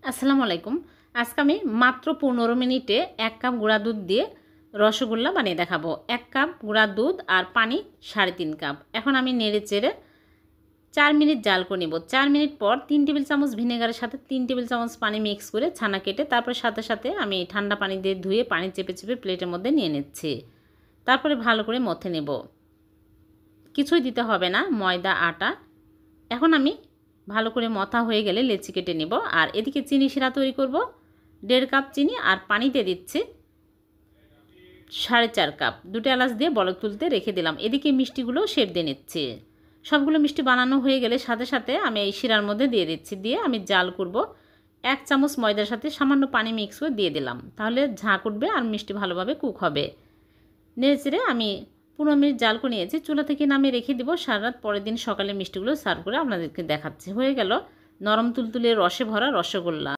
আসসালামু আলাইকুম। আজকে আমি মাত্র 15 মিনিটে 1 কাপ গুঁড়া দুধ দিয়ে রসগোল্লা বানিয়ে দেখাবো। 1 কাপ গুঁড়া দুধ আর পানি 3.5 কাপ। এখন আমি নেড়ে চেড়ে 4 মিনিট জাল করে নেব। 4 মিনিট পর 3 টেবিল চামচ ভিনেগারের সাথে 3 টেবিল চামচ পানি মিক্স করে ছানা কেটে তারপর সাথে সাথে আমি ঠান্ডা পানি দিয়ে ধুয়ে পানি চেপে চেপে প্লেটের মধ্যে নিয়ে নিচ্ছি। তারপরে ভালো করে মথে নেব। কিছুই দিতে হবে না, ময়দা আটা। এখন আমি ভালো করে মথা হয়ে গেলে লেচি কেটে নেব। আর এদিকে চিনি শিরা তৈরি করব। 1.5 কাপ চিনি আর পানিতে দিচ্ছি 4.5 কাপ। 2টা এলাচ দিয়ে বলক তুলতে রেখে দিলাম। এদিকে মিষ্টিগুলো শেপ দিয়ে নিচ্ছি। সবগুলো মিষ্টি বানানো হয়ে গেলে সাথে সাথে আমি এই শিরার মধ্যে দিয়ে দিচ্ছি। দিয়ে আমি জাল করব। 1 চামচ ময়দার সাথে সামান্য পানি মিক্স করে দিয়ে দিলাম। তাহলে ঝাঁক উঠবে আর মিষ্টি ভালোভাবে কুক হবে। নেড়ে আমি 15 মিনিট জাল করে নিয়েছি। চুলা থেকে নামিয়ে রেখে দেবো। সারা রাত পরের দিন সকালে মিষ্টিগুলো সার্ভ করে আপনাদেরকে দেখাচ্ছি। হয়ে গেল নরম তুলতুলে রসে ভরা রসগোল্লা।